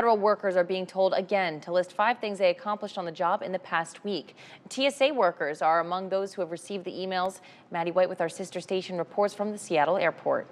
Federal workers are being told again to list 5 things they accomplished on the job in the past week. TSA workers are among those who have received the emails. Maddie White with our sister station reports from the Seattle airport.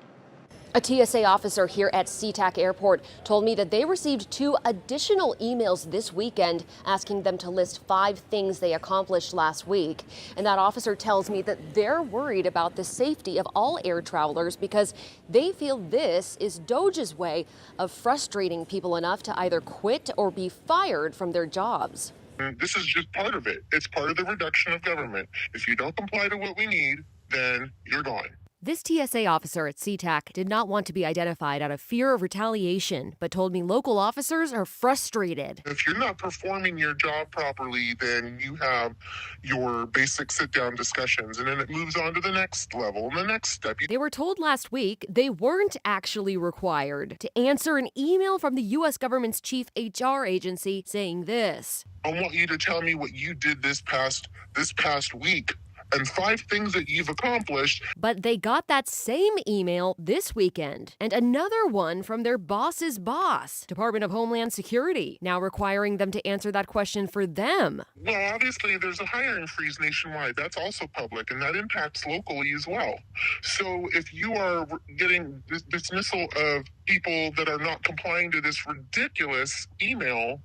A TSA officer here at SeaTac Airport told me that they received 2 additional emails this weekend asking them to list 5 things they accomplished last week. And that officer tells me that they're worried about the safety of all air travelers because they feel this is DOGE's way of frustrating people enough to either quit or be fired from their jobs. This is just part of it. It's part of the reduction of government. If you don't comply to what we need, then you're gone. This TSA officer at SeaTac did not want to be identified out of fear of retaliation, but told me local officers are frustrated. If you're not performing your job properly, then you have your basic sit-down discussions, and then it moves on to the next level and the next step. They were told last week they weren't actually required to answer an email from the U.S. government's chief HR agency saying this. I want you to tell me what you did this past week. And 5 things that you've accomplished. But they got that same email this weekend and another one from their boss's boss, Department of Homeland Security, now requiring them to answer that question for them. Well, obviously, there's a hiring freeze nationwide. That's also public, and that impacts locally as well. So if you are getting dismissal of people that are not complying to this ridiculous email,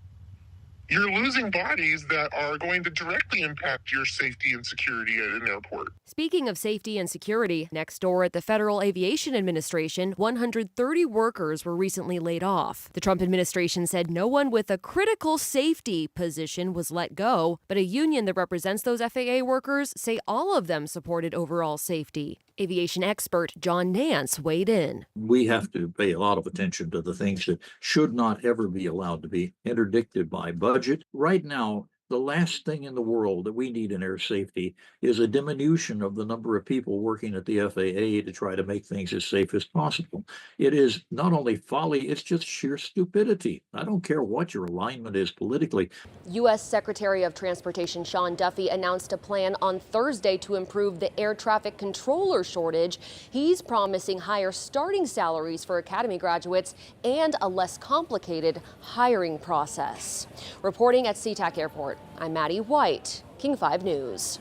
you're losing bodies that are going to directly impact your safety and security at an airport. Speaking of safety and security, next door at the Federal Aviation Administration, 130 workers were recently laid off. The Trump administration said no one with a critical safety position was let go, but a union that represents those FAA workers say all of them supported overall safety. Aviation expert John Nance weighed in. We have to pay a lot of attention to the things that should not ever be allowed to be interdicted by budget. Right now, the last thing in the world that we need in air safety is a diminution of the number of people working at the FAA to try to make things as safe as possible. It is not only folly, it's just sheer stupidity. I don't care what your alignment is politically. U.S. Secretary of Transportation Sean Duffy announced a plan on Thursday to improve the air traffic controller shortage. He's promising higher starting salaries for academy graduates and a less complicated hiring process. Reporting at SeaTac Airport, I'm Maddie White, King 5 News.